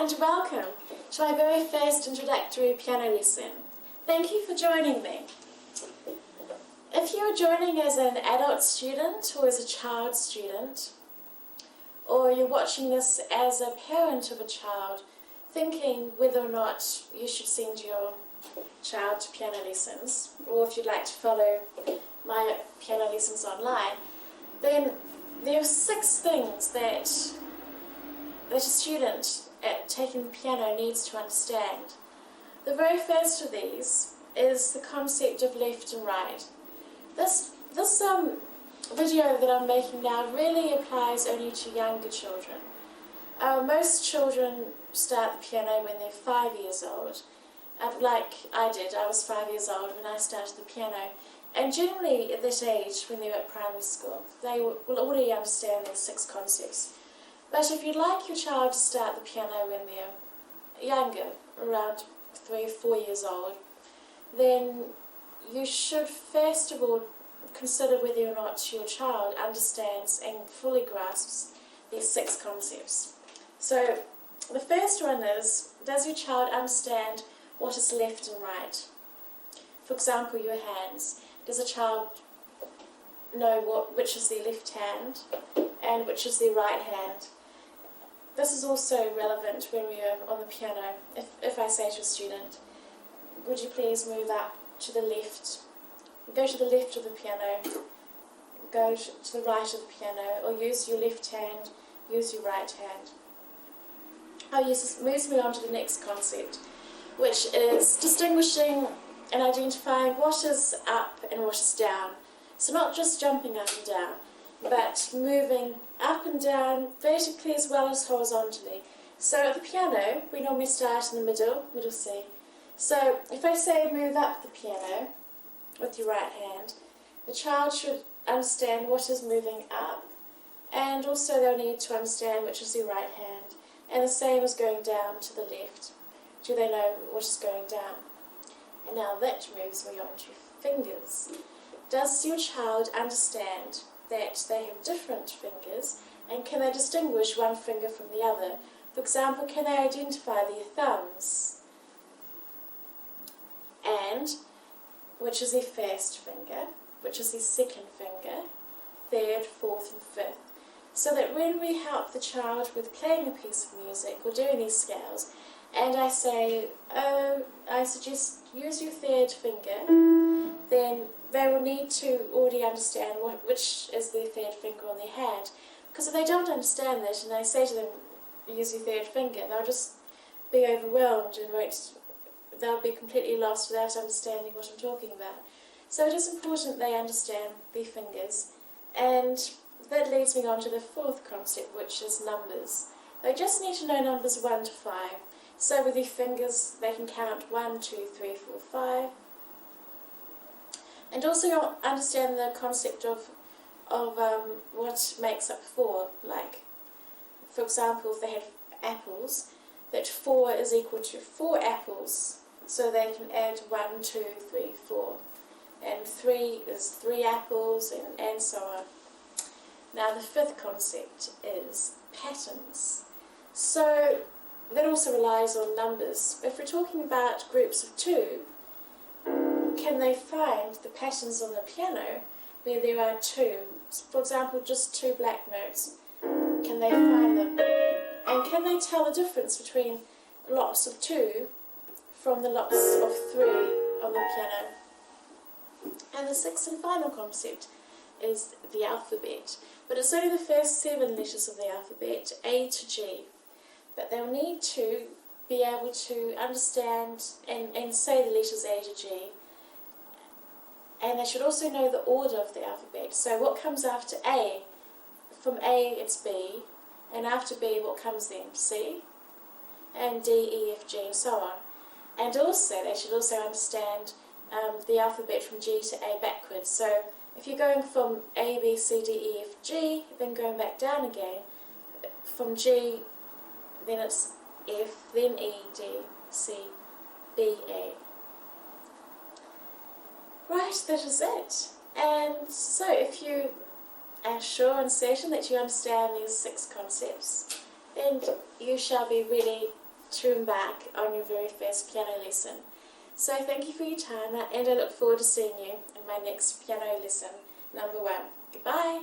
and welcome to my very first introductory piano lesson. Thank you for joining me. If you are joining as an adult student or as a child student, or you're watching this as a parent of a child, thinking whether or not you should send your child to piano lessons, or if you'd like to follow my piano lessons online, then there are 6 things that a student at taking the piano needs to understand. The very first of these is the concept of left and right. This video that I'm making now really applies only to younger children. Most children start the piano when they're 5 years old. Like I did, I was 5 years old when I started the piano. And generally at that age, when they're at primary school, they will already understand these 6 concepts. But if you'd like your child to start the piano when they're younger, around 3 or 4 years old, then you should first of all consider whether or not your child understands and fully grasps these 6 concepts. So the first one is, does your child understand what is left and right? For example, your hands. Does a child know which is their left hand and which is their right hand? This is also relevant when we are on the piano. If I say to a student, would you please move up to the left, go to the left of the piano, go to the right of the piano, or use your left hand, use your right hand. This moves me on to the next concept, which is distinguishing and identifying what is up and what is down. So not just jumping up and down, but moving up and down vertically as well as horizontally. So at the piano, we normally start in the middle C. So if I say move up the piano with your right hand, the child should understand what is moving up, and also they'll need to understand which is their right hand. And the same as going down to the left. Do they know what is going down? And now that moves me on to fingers. Does your child understand that they have different fingers, and can they distinguish one finger from the other? For example, can they identify their thumbs? And which is their first finger, which is their second finger, third, fourth and fifth. So that when we help the child with playing a piece of music or doing these scales, and I say, I suggest use your third finger, then they will need to already understand which is their third finger on their hand. Because if they don't understand that and I say to them, use your third finger, they'll just be overwhelmed and they'll be completely lost without understanding what I'm talking about. So it is important they understand their fingers. And that leads me on to the 4th concept, which is numbers. They just need to know numbers 1 to 5. So with their fingers, they can count 1, 2, 3, 4, 5. And also you'll understand the concept of what makes up 4. Like, for example, if they have apples, that 4 is equal to 4 apples. So they can add 1, 2, 3, 4. And 3 is 3 apples, and so on. Now the 5th concept is patterns. So that also relies on numbers. If we're talking about groups of 2, can they find the patterns on the piano where there are 2? For example, just 2 black notes. Can they find them? And can they tell the difference between lots of 2 from the lots of 3 on the piano? And the 6th and final concept is the alphabet. But it's only the first 7 letters of the alphabet, A to G. But they'll need to be able to understand and say the letters A to G. And they should also know the order of the alphabet. So what comes after A? From A it's B, and after B what comes then? C, and D, E, F, G, and so on. And also they should also understand the alphabet from G to A backwards. So if you're going from A, B, C, D, E, F, G, then going back down again, from G, then it's F, then E, D, C, B, A. Right, that is it. And so if you are sure and certain that you understand these 6 concepts, then you shall be ready to embark on your very first piano lesson. So thank you for your time, and I look forward to seeing you in my next piano lesson, number 1. Goodbye!